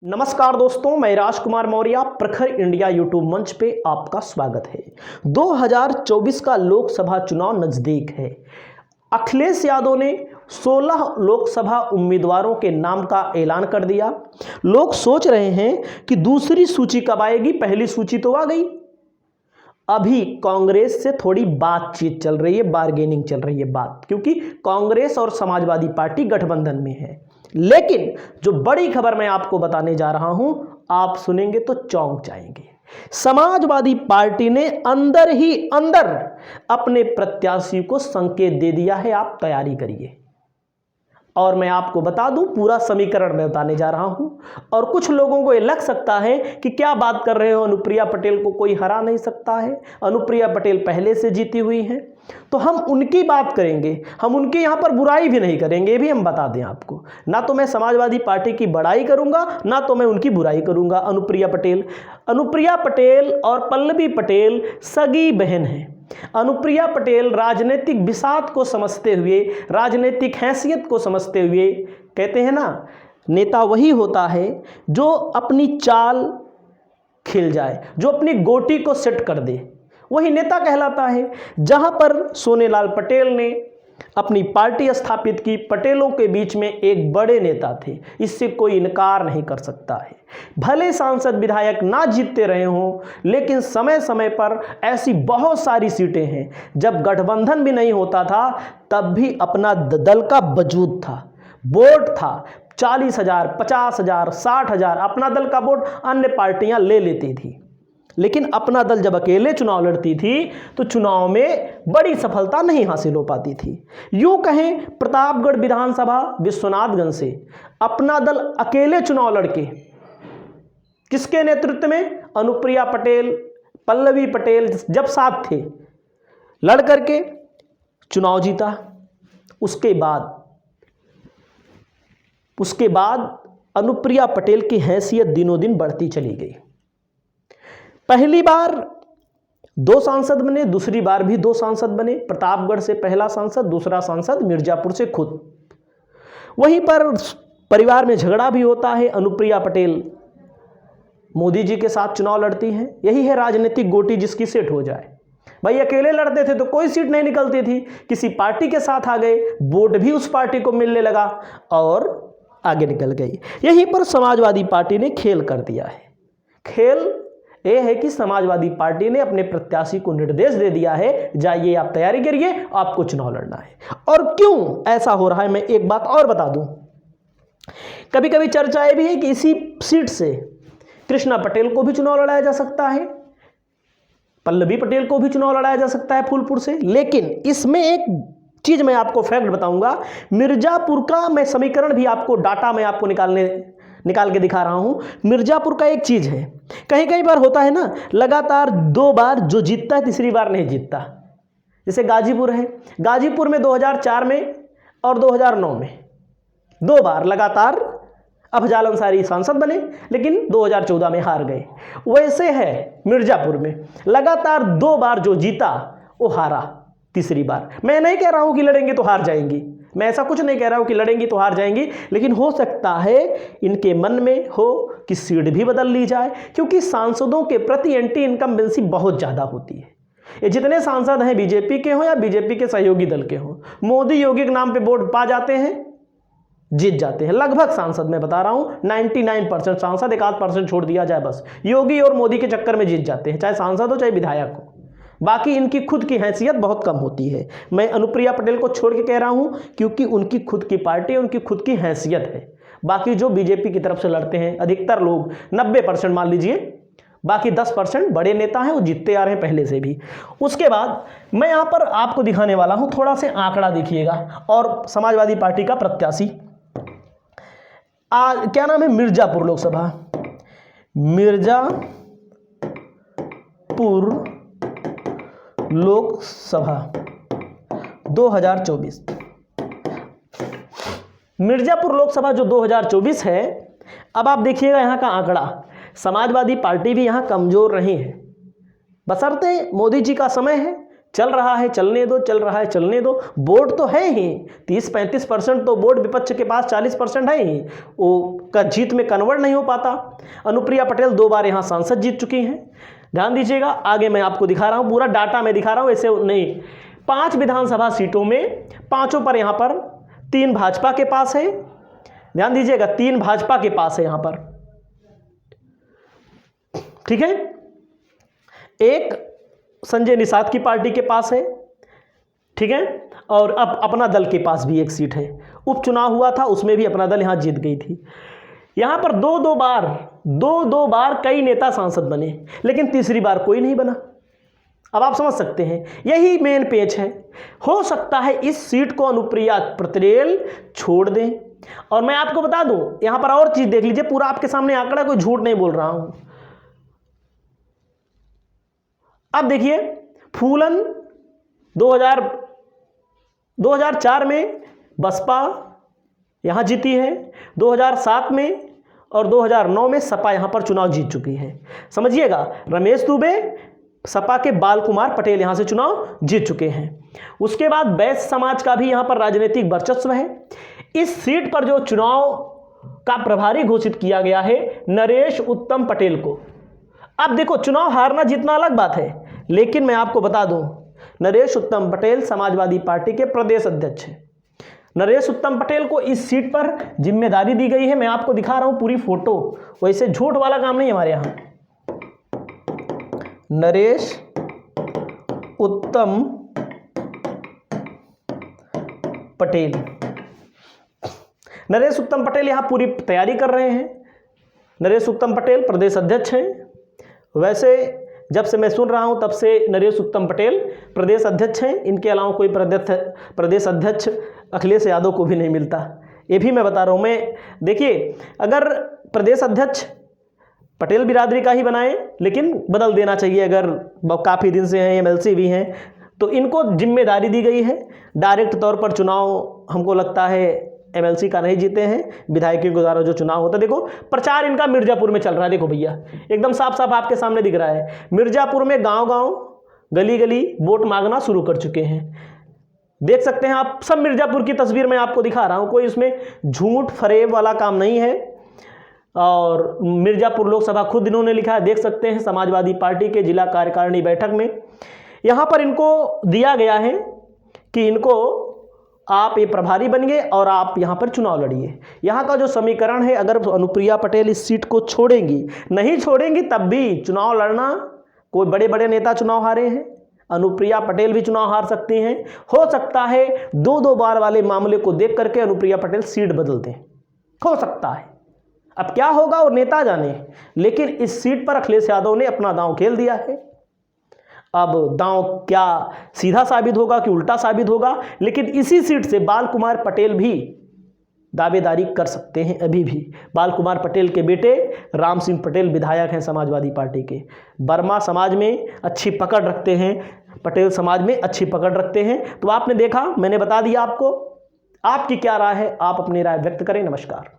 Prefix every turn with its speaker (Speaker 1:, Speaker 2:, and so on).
Speaker 1: नमस्कार दोस्तों, मैं राजकुमार मौर्य प्रखर इंडिया यूट्यूब मंच पे आपका स्वागत है। 2024 का लोकसभा चुनाव नजदीक है। अखिलेश यादव ने 16 लोकसभा उम्मीदवारों के नाम का ऐलान कर दिया। लोग सोच रहे हैं कि दूसरी सूची कब आएगी, पहली सूची तो आ गई। अभी कांग्रेस से थोड़ी बातचीत चल रही है, बार्गेनिंग चल रही है बात, क्योंकि कांग्रेस और समाजवादी पार्टी गठबंधन में है। लेकिन जो बड़ी खबर मैं आपको बताने जा रहा हूं, आप सुनेंगे तो चौंक जाएंगे। समाजवादी पार्टी ने अंदर ही अंदर अपने प्रत्याशी को संकेत दे दिया है, आप तैयारी करिए। और मैं आपको बता दूं, पूरा समीकरण मैं बताने जा रहा हूं। और कुछ लोगों को ये लग सकता है कि क्या बात कर रहे हो, अनुप्रिया पटेल को कोई हरा नहीं सकता है, अनुप्रिया पटेल पहले से जीती हुई हैं। तो हम उनकी बात करेंगे, हम उनकी यहां पर बुराई भी नहीं करेंगे, ये भी हम बता दें आपको। ना तो मैं समाजवादी पार्टी की बड़ाई करूंगा, ना तो मैं उनकी बुराई करूंगा। अनुप्रिया पटेल और पल्लवी पटेल सगी बहन हैं। अनुप्रिया पटेल राजनीतिक बिसात को समझते हुए, राजनीतिक हैसियत को समझते हुए, कहते हैं ना, नेता वही होता है जो अपनी चाल खिल जाए, जो अपनी गोटी को सेट कर दे, वही नेता कहलाता है। जहां पर सोनेलाल पटेल ने अपनी पार्टी स्थापित की, पटेलों के बीच में एक बड़े नेता थे, इससे कोई इनकार नहीं कर सकता है। भले सांसद विधायक ना जीतते रहे हों, लेकिन समय समय पर ऐसी बहुत सारी सीटें हैं, जब गठबंधन भी नहीं होता था तब भी अपना दल का वजूद था, वोट था। 40,000, 50,000, 60,000 अपना दल का वोट अन्य पार्टियां ले लेती थी। लेकिन अपना दल जब अकेले चुनाव लड़ती थी तो चुनाव में बड़ी सफलता नहीं हासिल हो पाती थी। यूं कहें, प्रतापगढ़ विधानसभा विश्वनाथगंज से अपना दल अकेले चुनाव लड़के, किसके नेतृत्व में, अनुप्रिया पटेल, पल्लवी पटेल जब साथ थे, लड़ करके चुनाव जीता। उसके बाद अनुप्रिया पटेल की हैसियत दिनों दिन बढ़ती चली गई। पहली बार 2 सांसद बने, दूसरी बार भी 2 सांसद बने। प्रतापगढ़ से पहला सांसद, दूसरा सांसद मिर्जापुर से खुद। वहीं पर परिवार में झगड़ा भी होता है। अनुप्रिया पटेल मोदी जी के साथ चुनाव लड़ती हैं। यही है राजनीतिक गोटी जिसकी सेट हो जाए। भाई अकेले लड़ते थे तो कोई सीट नहीं निकलती थी, किसी पार्टी के साथ आ गए, वोट भी उस पार्टी को मिलने लगा और आगे निकल गई। यहीं पर समाजवादी पार्टी ने खेल कर दिया है। खेल यह है कि समाजवादी पार्टी ने अपने प्रत्याशी को निर्देश दे दिया है, जाइए आप तैयारी करिए, आपको चुनाव लड़ना है। और क्यों ऐसा हो रहा है, मैं एक बात और बता दूं। कभी कभी चर्चा भी है कि इसी सीट से कृष्णा पटेल को भी चुनाव लड़ाया जा सकता है, पल्लवी पटेल को भी चुनाव लड़ाया जा सकता है फूलपुर से। लेकिन इसमें एक चीज मैं आपको फैक्ट बताऊंगा। मिर्जापुर का मैं समीकरण भी आपको, डाटा मैं आपको निकाल के दिखा रहा हूं। मिर्जापुर का एक चीज है, कहीं कहीं बार होता है ना, लगातार 2 बार जो जीतता है तीसरी बार नहीं जीतता। जैसे गाजीपुर है, गाजीपुर में 2004 में और 2009 में 2 बार लगातार अफजाल अंसारी सांसद बने, लेकिन 2014 में हार गए। वैसे है मिर्जापुर में, लगातार 2 बार जो जीता वो हारा तीसरी बार। मैं नहीं कह रहा हूं कि लड़ेंगे तो हार जाएंगी, मैं ऐसा कुछ नहीं कह रहा हूं कि लड़ेंगी तो हार जाएंगी, लेकिन हो सकता है इनके मन में हो कि सीट भी बदल ली जाए, क्योंकि सांसदों के प्रति एंटी इनकम्बेंसी बहुत ज़्यादा होती है। ये जितने सांसद हैं, बीजेपी के हों या बीजेपी के सहयोगी दल के हों, मोदी योगी के नाम पे वोट पा जाते हैं, जीत जाते हैं। लगभग सांसद मैं बता रहा हूं, 99% सांसद, 1-8% छोड़ दिया जाए, बस योगी और मोदी के चक्कर में जीत जाते हैं, चाहे सांसद हो चाहे विधायक हो। बाकी इनकी खुद की हैसियत बहुत कम होती है। मैं अनुप्रिया पटेल को छोड़ के कह रहा हूं क्योंकि उनकी खुद की पार्टी, उनकी खुद की हैसियत है। बाकी जो बीजेपी की तरफ से लड़ते हैं अधिकतर लोग, 90% मान लीजिए, बाकी 10% बड़े नेता हैं, वो जीतते आ रहे हैं पहले से भी। उसके बाद मैं यहां पर आपको दिखाने वाला हूं, थोड़ा से आंकड़ा देखिएगा। और समाजवादी पार्टी का प्रत्याशी क्या नाम है, मिर्जापुर लोकसभा, मिर्जापुर लोकसभा 2024। मिर्जापुर लोकसभा जो 2024 है, अब आप देखिएगा यहां का आंकड़ा। समाजवादी पार्टी भी यहां कमजोर नहीं है, बशर्ते मोदी जी का समय है, चल रहा है चलने दो, चल रहा है चलने दो। वोट तो है ही 30-35% तो वोट विपक्ष के पास 40% है ही, वो का जीत में कन्वर्ट नहीं हो पाता। अनुप्रिया पटेल 2 बार यहाँ सांसद जीत चुकी हैं। ध्यान दीजिएगा, आगे मैं आपको दिखा रहा हूँ, पूरा डाटा मैं दिखा रहा हूँ, ऐसे नहीं। 5 विधानसभा सीटों में 5 पर यहाँ पर 3 भाजपा के पास है। ध्यान दीजिएगा, 3 भाजपा के पास है यहाँ पर, ठीक है। 1 संजय निषाद की पार्टी के पास है, ठीक है। और अब अपना दल के पास भी 1 सीट है। उपचुनाव हुआ था, उसमें भी अपना दल यहां जीत गई थी। यहां पर दो बार कई नेता सांसद बने, लेकिन तीसरी बार कोई नहीं बना। अब आप समझ सकते हैं, यही मेन पेच है। हो सकता है इस सीट को अनुप्रिया पटेल छोड़ दें। और मैं आपको बता दूं, यहां पर और चीज देख लीजिए, पूरा आपके सामने आंकड़ा, कोई झूठ नहीं बोल रहा हूं। अब देखिए, फूलन 2004 में बसपा यहां जीती है, 2007 में और 2009 में सपा यहां पर चुनाव जीत चुकी है। समझिएगा, रमेश दुबे सपा के बाल कुमार पटेल यहां से चुनाव जीत चुके हैं। उसके बाद वैश्य समाज का भी यहां पर राजनीतिक वर्चस्व है। इस सीट पर जो चुनाव का प्रभारी घोषित किया गया है नरेश उत्तम पटेल को। अब देखो, चुनाव हारना जीतना अलग बात है, लेकिन मैं आपको बता दूं, नरेश उत्तम पटेल समाजवादी पार्टी के प्रदेश अध्यक्ष हैं। नरेश उत्तम पटेल को इस सीट पर जिम्मेदारी दी गई है। मैं आपको दिखा रहा हूं पूरी फोटो, वैसे झूठ वाला काम नहीं हमारे यहां। नरेश उत्तम पटेल, नरेश उत्तम पटेल यहां पूरी तैयारी कर रहे हैं। नरेश उत्तम पटेल प्रदेश अध्यक्ष हैं। वैसे जब से मैं सुन रहा हूं तब से नरेश उत्तम पटेल प्रदेश अध्यक्ष हैं। इनके अलावा कोई प्रदेश अध्यक्ष अखिलेश यादव को भी नहीं मिलता, ये भी मैं बता रहा हूं। मैं देखिए, अगर प्रदेश अध्यक्ष पटेल बिरादरी का ही बनाएं, लेकिन बदल देना चाहिए, अगर काफ़ी दिन से हैं, एमएलसी भी हैं, तो इनको जिम्मेदारी दी गई है। डायरेक्ट तौर पर चुनाव हमको लगता है एमएलसी का नहीं जीते हैं, विधायकों के द्वारा जो चुनाव होता है। देखो, प्रचार इनका मिर्जापुर में चल रहा है। देखो भैया, एकदम साफ साफ आपके सामने दिख रहा है। मिर्जापुर में गांव-गांव, गली-गली वोट मांगना शुरू कर चुके हैं। देख सकते हैं आप, सब मिर्जापुर की तस्वीर मैं आपको दिखा रहा हूं, कोई इसमें झूठ फरेब वाला काम नहीं है। और मिर्जापुर लोकसभा खुद इन्होंने लिखा है, देख सकते हैं, समाजवादी पार्टी के जिला कार्यकारिणी बैठक में यहां पर इनको दिया गया है कि इनको आप ये प्रभारी बनिए और आप यहाँ पर चुनाव लड़िए। यहाँ का जो समीकरण है, अगर अनुप्रिया पटेल इस सीट को छोड़ेंगी, नहीं छोड़ेंगी तब भी चुनाव लड़ना, कोई बड़े बड़े नेता चुनाव हारे हैं, अनुप्रिया पटेल भी चुनाव हार सकती हैं। हो सकता है 2 बार वाले मामले को देख करके अनुप्रिया पटेल सीट बदल दें, हो सकता है। अब क्या होगा वो नेता जाने, लेकिन इस सीट पर अखिलेश यादव ने अपना दांव खेल दिया है। अब दांव क्या सीधा साबित होगा कि उल्टा साबित होगा, लेकिन इसी सीट से बाल कुमार पटेल भी दावेदारी कर सकते हैं। अभी भी बाल कुमार पटेल के बेटे राम सिंह पटेल विधायक हैं समाजवादी पार्टी के। वर्मा समाज में अच्छी पकड़ रखते हैं, पटेल समाज में अच्छी पकड़ रखते हैं। तो आपने देखा, मैंने बता दिया आपको। आपकी क्या राय है, आप अपनी राय व्यक्त करें। नमस्कार।